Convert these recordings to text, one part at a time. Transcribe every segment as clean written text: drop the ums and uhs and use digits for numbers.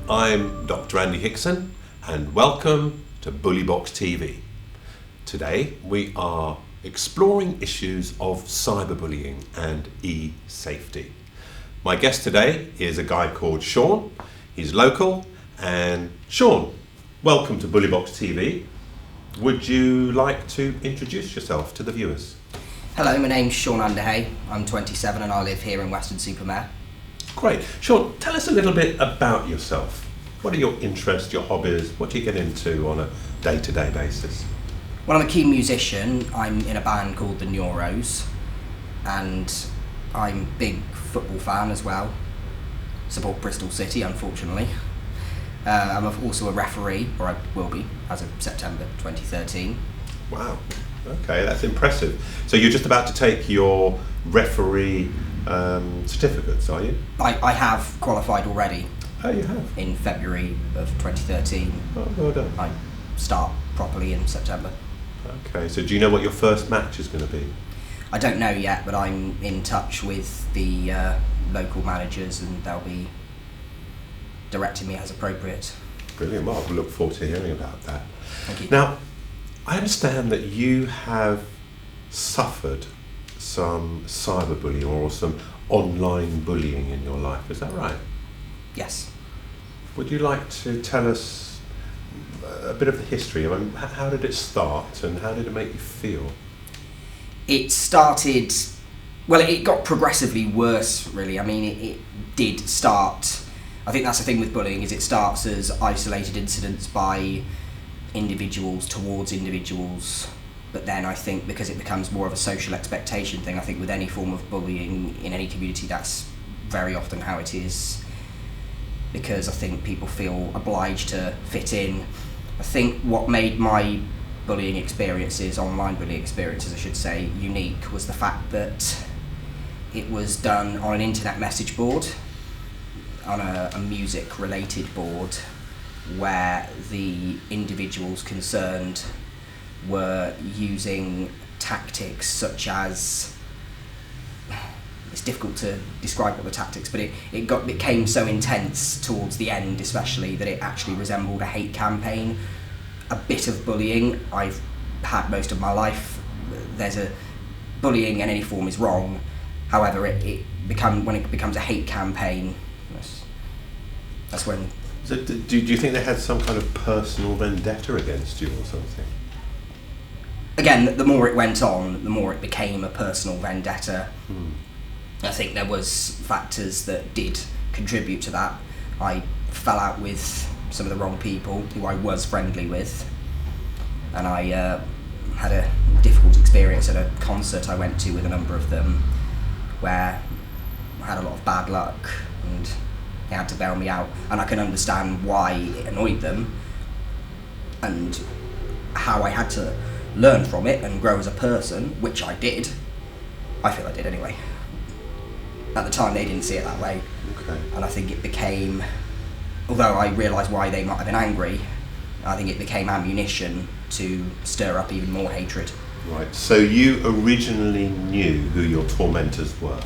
I'm Dr. Andy Hickson, and welcome to Bullybox TV. Today we are exploring issues of cyberbullying and e-safety. My guest today is a guy called Shaun. He's local, and Shaun, welcome to Bullybox TV. Would you like to introduce yourself to the viewers? Hello, my name's Shaun Underhay. I'm 27 and I live here in Weston-super-Mare. Great. Shaun, tell us a little bit about yourself. What are your interests, your hobbies? What do you get into on a day-to-day basis? Well, I'm a keen musician. I'm in a band called the Neuros, and I'm a big football fan as well. Support Bristol City, unfortunately. I'm also a referee, or I will be, as of September 2013. Wow. Okay, that's impressive. So you're just about to take your referee certificates, are you? I have qualified already. Oh, you have? In February of 2013. Oh, well done. I start properly in September. Okay, so do you know what your first match is going to be? I don't know yet, but I'm in touch with the local managers and they'll be directing me as appropriate. Brilliant. Well, I look forward to hearing about that. Thank you. Now, I understand that you have suffered some cyberbullying or some online bullying in your life. Is that right? Yes. Would you like to tell us a bit of the history? I mean, how did it start and how did it make you feel? It started, well, it got progressively worse, really. I mean, it did start, I think that's the thing with bullying, is it starts as isolated incidents by individuals towards individuals, but then I think because it becomes more of a social expectation thing, I think with any form of bullying in any community, that's very often how it is, because I think people feel obliged to fit in. I think what made my bullying experiences, online bullying experiences I should say, unique was the fact that it was done on an internet message board, on a music related board, where the individuals concerned were using tactics such as, it's difficult to describe what the tactics, but it became so intense towards the end especially that it actually resembled a hate campaign. A bit of bullying I've had most of my life. Bullying in any form is wrong, however when it becomes a hate campaign, that's when. So do you think they had some kind of personal vendetta against you or something? Again, the more it went on, the more it became a personal vendetta. I think there was factors that did contribute to that. I fell out with some of the wrong people who I was friendly with, and I had a difficult experience at a concert I went to with a number of them where I had a lot of bad luck and they had to bail me out, and I can understand why it annoyed them and how I had to learn from it and grow as a person, which I did. I feel I did anyway. At the time they didn't see it that way. Okay. And I think it became, although I realised why they might have been angry, I think it became ammunition to stir up even more hatred. Right, so you originally knew who your tormentors were?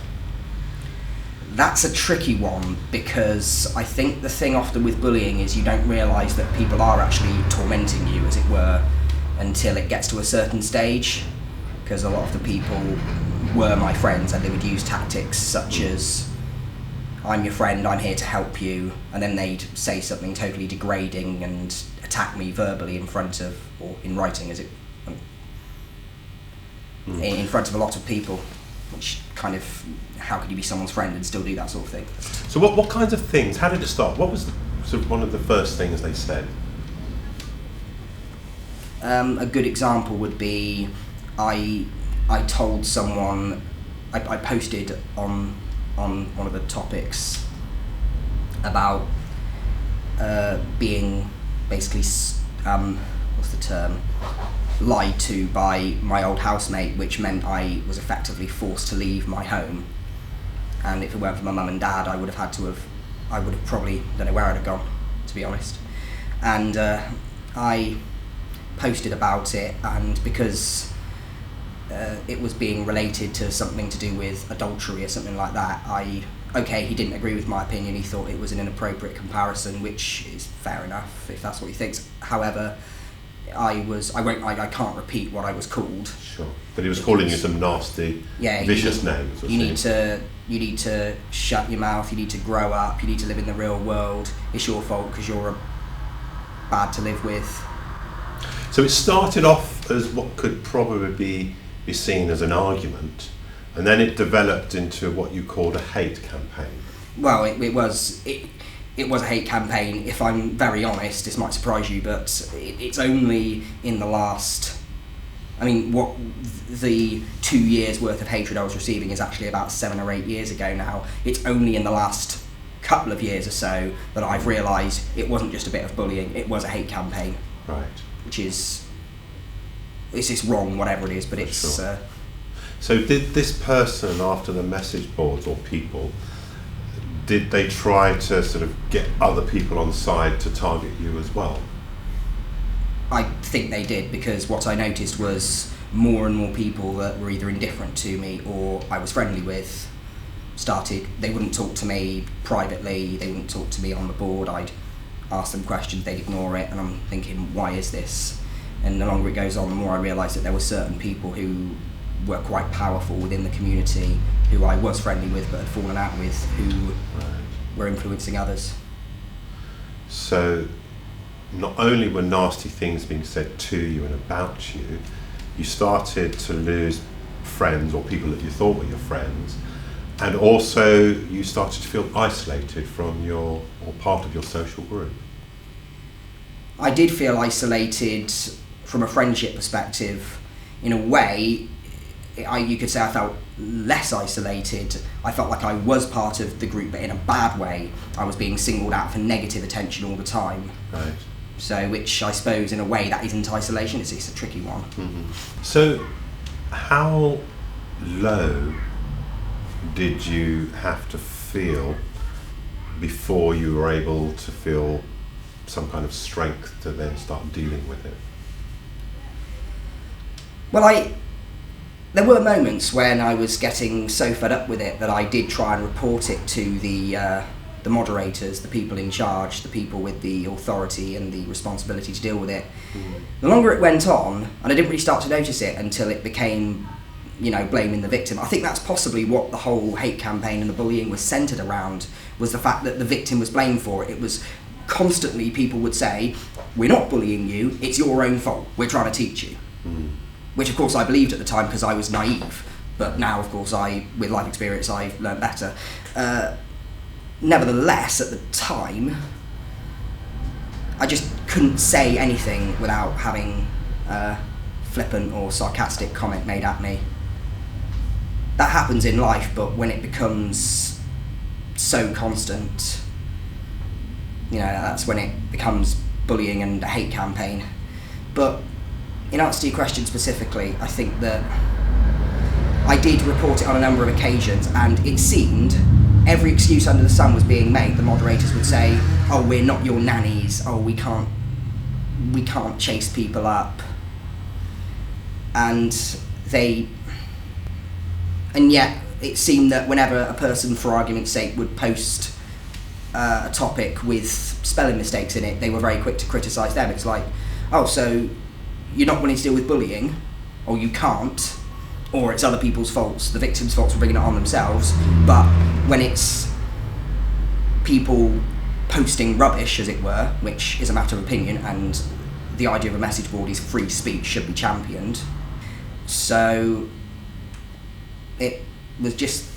That's a tricky one, because I think the thing often with bullying is you don't realise that people are actually tormenting you, as it were, until it gets to a certain stage, because a lot of the people were my friends and they would use tactics such as, I'm your friend, I'm here to help you, and then they'd say something totally degrading and attack me verbally in front of, or in writing in front of a lot of people, which kind of, how could you be someone's friend and still do that sort of thing? So what kinds of things, how did it start? What was sort of one of the first things they said? A good example would be, I told someone, I posted on one of the topics about being basically, what's the term, lied to by my old housemate, which meant I was effectively forced to leave my home. And if it weren't for my mum and dad, I would have probably, don't know where I'd have gone, to be honest. And I posted about it, and because it was being related to something to do with adultery or something like that, I okay, he didn't agree with my opinion, he thought it was an inappropriate comparison, which is fair enough if that's what he thinks. However, I can't repeat what I was called. Sure. But he was calling you some nasty, vicious names. You need to shut your mouth, you need to grow up, you need to live in the real world, it's your fault because you're bad to live with. So it started off as what could probably be seen as an argument, and then it developed into what you called a hate campaign. Well, it was a hate campaign. If I'm very honest, this might surprise you, but it's only in the last... I mean, what the 2 years worth of hatred I was receiving is actually about 7 or 8 years ago now. It's only in the last couple of years or so that I've realised it wasn't just a bit of bullying, it was a hate campaign. Right. Which is... it's wrong, whatever it is, but it's... Sure. So did this person, after the message boards or people, did they try to sort of get other people on side to target you as well? I think they did, because what I noticed was more and more people that were either indifferent to me or I was friendly with they wouldn't talk to me privately, they wouldn't talk to me on the board. I'd ask them questions, they'd ignore it, and I'm thinking, why is this? And the longer it goes on, the more I realised that there were certain people who were quite powerful within the community, who I was friendly with but had fallen out with, who were influencing others. So not only were nasty things being said to you and about you, you started to lose friends or people that you thought were your friends, and also you started to feel isolated from or part of your social group. I did feel isolated from a friendship perspective. In a way, you could say I felt less isolated. I felt like I was part of the group, but in a bad way. I was being singled out for negative attention all the time. Right. So, which I suppose in a way that isn't isolation, it's a tricky one. Mm-hmm. So, how low did you have to feel before you were able to feel some kind of strength to then start dealing with it? Well, there were moments when I was getting so fed up with it that I did try and report it to the moderators, the people in charge, the people with the authority and the responsibility to deal with it. The longer it went on, and I didn't really start to notice it until it became, blaming the victim. I think that's possibly what the whole hate campaign and the bullying was centred around, was the fact that the victim was blamed for it. It was constantly people would say, we're not bullying you, it's your own fault, we're trying to teach you. Which of course I believed at the time because I was naive, but now of course with life experience I've learned better. Nevertheless, at the time, I just couldn't say anything without having a flippant or sarcastic comment made at me. That happens in life, but when it becomes so constant, that's when it becomes bullying and a hate campaign. But in answer to your question specifically, I think that I did report it on a number of occasions, and it seemed every excuse under the sun was being made. The moderators would say, oh, we're not your nannies, oh, we can't chase people up. And yet it seemed that whenever a person, for argument's sake, would post a topic with spelling mistakes in it, they were very quick to criticise them. It's like, oh, so you're not willing to deal with bullying, or you can't, or it's other people's faults, the victim's faults for bringing it on themselves. But when it's people posting rubbish, as it were, which is a matter of opinion, and the idea of a message board is free speech, should be championed. So it was just,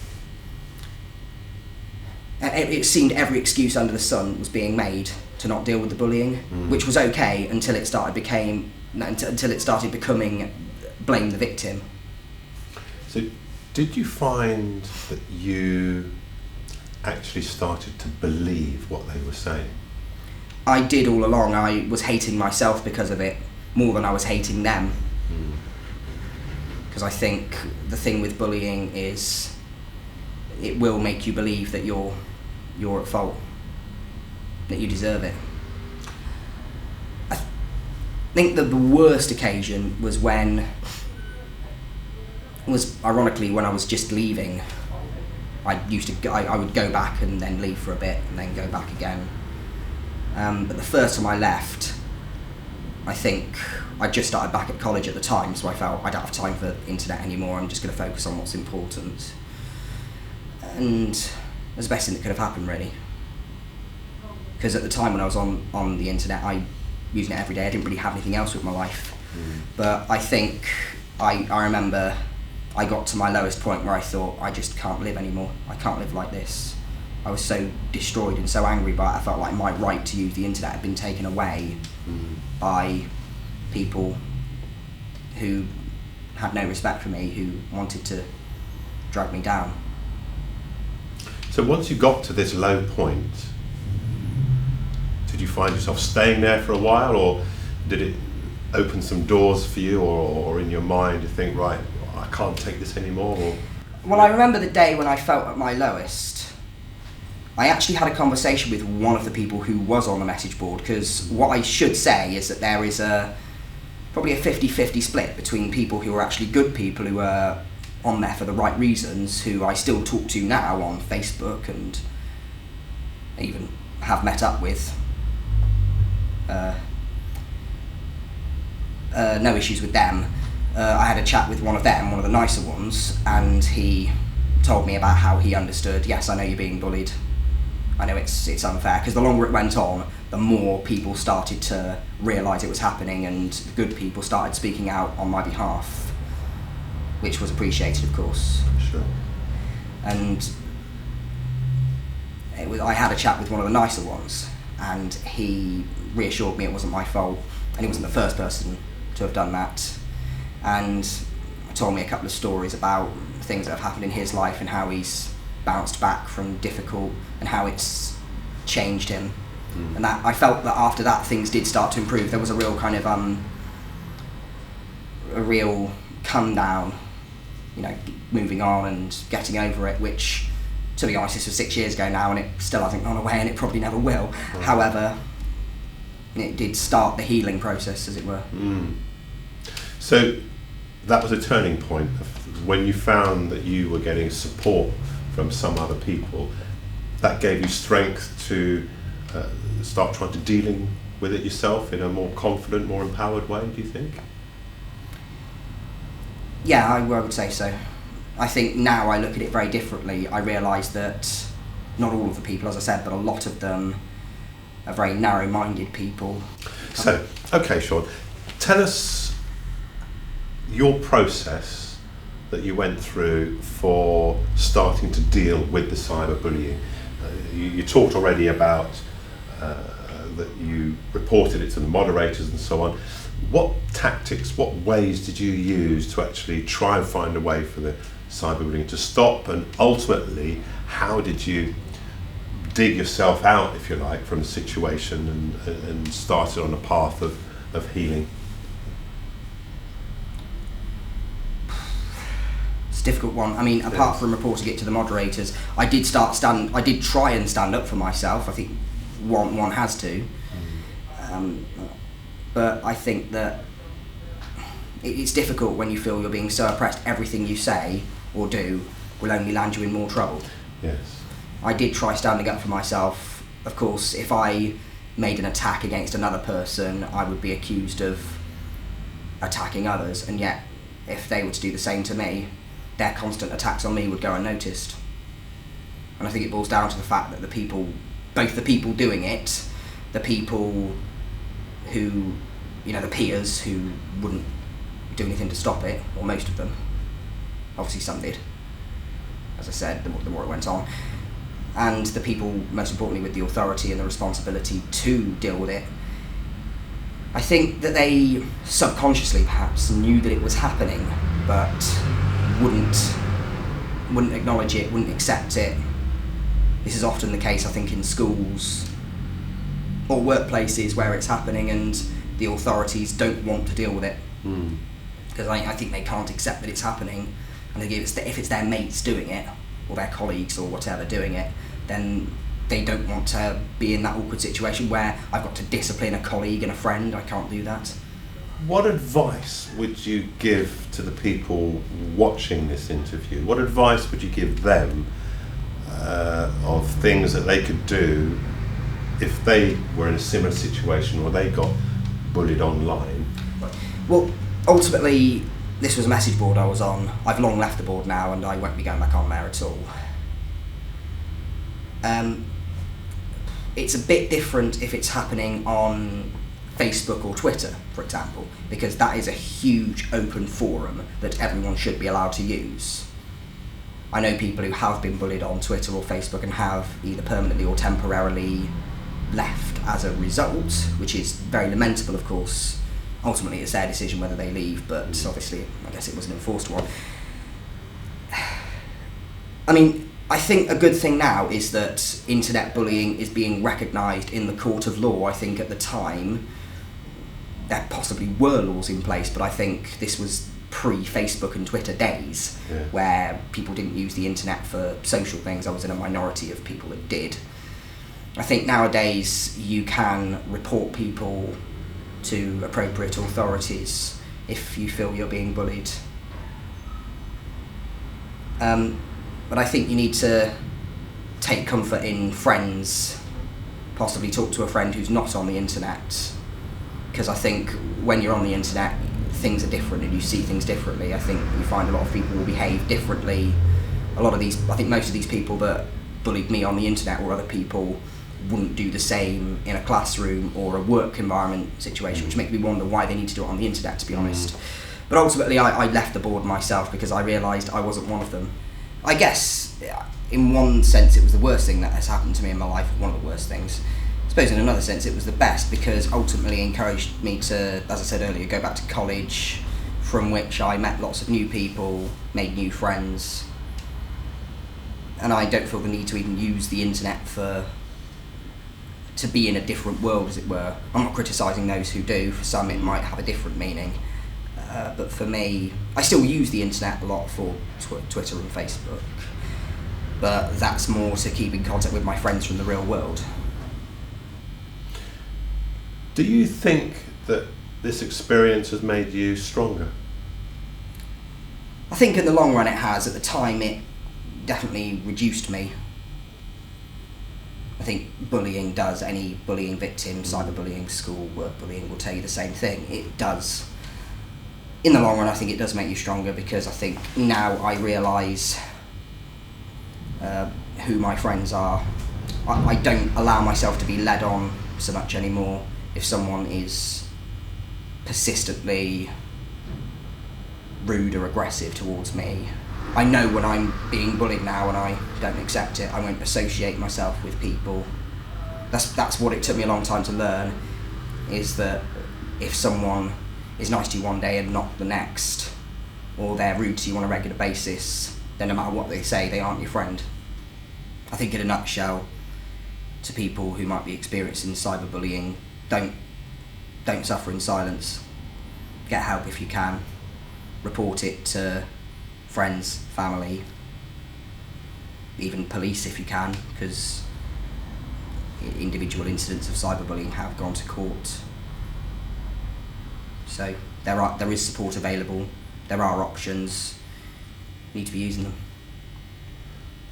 it seemed every excuse under the sun was being made to not deal with the bullying, which was okay until it started becoming blame the victim. So did you find that you actually started to believe what they were saying? I did all along. I was hating myself because of it more than I was hating them. Because I think the thing with bullying is it will make you believe that you're at fault, that you deserve it. I think that the worst occasion was ironically when I was just leaving I would go back and then leave for a bit and then go back again. But the first time I left, I think I just started back at college at the time, so I felt I don't have time for internet anymore. I'm just going to focus on what's important. And it was the best thing that could have happened, really. Because at the time when I was on the internet, I using it every day. I didn't really have anything else with my life. But I think I remember I got to my lowest point where I thought, I just can't live anymore. I can't live like this. I was so destroyed and so angry by it. I felt like my right to use the internet had been taken away by people who had no respect for me, who wanted to drag me down. So once you got to this low point, did you find yourself staying there for a while, or did it open some doors for you, or in your mind you think, right, I can't take this anymore? Or? Well, I remember the day when I felt at my lowest. I actually had a conversation with one of the people who was on the message board, because what I should say is that there is probably a 50-50 split between people who are actually good people who are on there for the right reasons, who I still talk to now on Facebook and even have met up with. No issues with them. I had a chat with one of them, one of the nicer ones, and he told me about how he understood, yes, I know you're being bullied. I know it's unfair, because the longer it went on, the more people started to realise it was happening, and the good people started speaking out on my behalf, which was appreciated, of course. Sure. And I had a chat with one of the nicer ones, and he reassured me it wasn't my fault, and he wasn't the first person to have done that, and told me a couple of stories about things that have happened in his life and how he's bounced back from difficult and how it's changed him. And that I felt that after that things did start to improve. There was a real kind of a real come down, moving on and getting over it, which, to be honest, this was 6 years ago now and it still hasn't gone away, and it probably never will. Right. However, it did start the healing process, as it were. So that was a turning point of when you found that you were getting support from some other people. That gave you strength to start trying to dealing with it yourself in a more confident, more empowered way, do you think? Yeah, I would say so. I think now I look at it very differently. I realise that not all of the people, as I said, but a lot of them are very narrow-minded people. So, okay, Shaun, tell us your process that you went through for starting to deal with the cyberbullying. You talked already about that you reported it to the moderators and so on. What tactics, what ways did you use to actually try and find a way for the cyberbullying to stop, and ultimately how did you dig yourself out, if you like, from the situation and started on a path of healing? It's a difficult one. I mean, apart from reporting it to the moderators, I did try and stand up for myself. I think one has to. But I think that it's difficult when you feel you're being so oppressed. Everything you say or do will only land you in more trouble. Yes. I did try standing up for myself. Of course, if I made an attack against another person, I would be accused of attacking others, and yet if they were to do the same to me, their constant attacks on me would go unnoticed. And I think it boils down to the fact that both the people doing it, the people who, the peers who wouldn't do anything to stop it, or most of them, obviously some did, as I said, the more it went on, and the people, most importantly, with the authority and the responsibility to deal with it, I think that they subconsciously perhaps knew that it was happening, but wouldn't acknowledge it, wouldn't accept it. This is often the case, I think, in schools or workplaces where it's happening and the authorities don't want to deal with it. Because I think they can't accept that it's happening, and if it's their mates doing it, or their colleagues or whatever doing it, then they don't want to be in that awkward situation where I've got to discipline a colleague and a friend. I can't do that. What advice would you give to the people watching this interview? What advice would you give them of things that they could do if they were in a similar situation or they got bullied online? Well, ultimately, this was a message board I was on. I've long left the board now and I won't be going back on there at all. It's a bit different if it's happening on Facebook or Twitter, for example, because that is a huge open forum that everyone should be allowed to use. I know people who have been bullied on Twitter or Facebook and have either permanently or temporarily left as a result, which is very lamentable, of course. Ultimately, it's their decision whether they leave, but obviously, I guess it was an enforced one. I mean, I think a good thing now is that internet bullying is being recognised in the court of law. I think at the time, there possibly were laws in place, but I think this was pre-Facebook and Twitter days, where people didn't use the internet for social things. I was in a minority of people that did. I think nowadays you can report people to appropriate authorities if you feel you're being bullied. But I think you need to take comfort in friends, possibly talk to a friend who's not on the internet, because I think when you're on the internet, things are different and you see things differently. I think you find a lot of people will behave differently. I think most of these people that bullied me on the internet or other people wouldn't do the same in a classroom or a work environment situation, which makes me wonder why they need to do it on the internet, to be honest. But ultimately, I left the board myself because I realised I wasn't one of them. I guess, in one sense, it was the worst thing that has happened to me in my life, one of the worst things. I suppose in another sense it was the best, because ultimately encouraged me to, as I said earlier, go back to college, from which I met lots of new people, made new friends, and I don't feel the need to even use the internet to be in a different world, as it were. I'm not criticising those who do. For some it might have a different meaning, but for me, I still use the internet a lot for Twitter and Facebook, but that's more to keep in contact with my friends from the real world. Do you think that this experience has made you stronger? I think in the long run it has. At the time it definitely reduced me. I think bullying does. Any bullying victim, cyberbullying, school, work bullying will tell you the same thing. It does. In the long run, I think it does make you stronger, because I think now I realise who my friends are. I don't allow myself to be led on so much anymore. If someone is persistently rude or aggressive towards me, I know when I'm being bullied now and I don't accept it. I won't associate myself with people. That's what it took me a long time to learn, is that if someone is nice to you one day and not the next, or they're rude to you on a regular basis, then no matter what they say, they aren't your friend. I think in a nutshell, to people who might be experiencing cyberbullying, don't suffer in silence. Get help if you can. Report it to friends, family, even police if you can, because individual incidents of cyberbullying have gone to court. So there is support available, there are options, you need to be using them.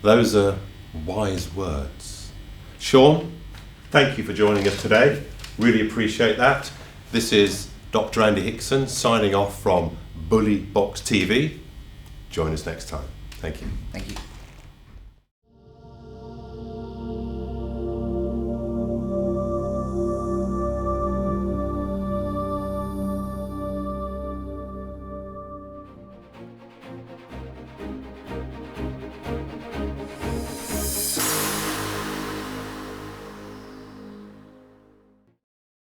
Those are wise words. Shaun, thank you for joining us today. Really appreciate that. This is Dr. Andy Hickson signing off from Bully Box TV. Join us next time. Thank you. Thank you.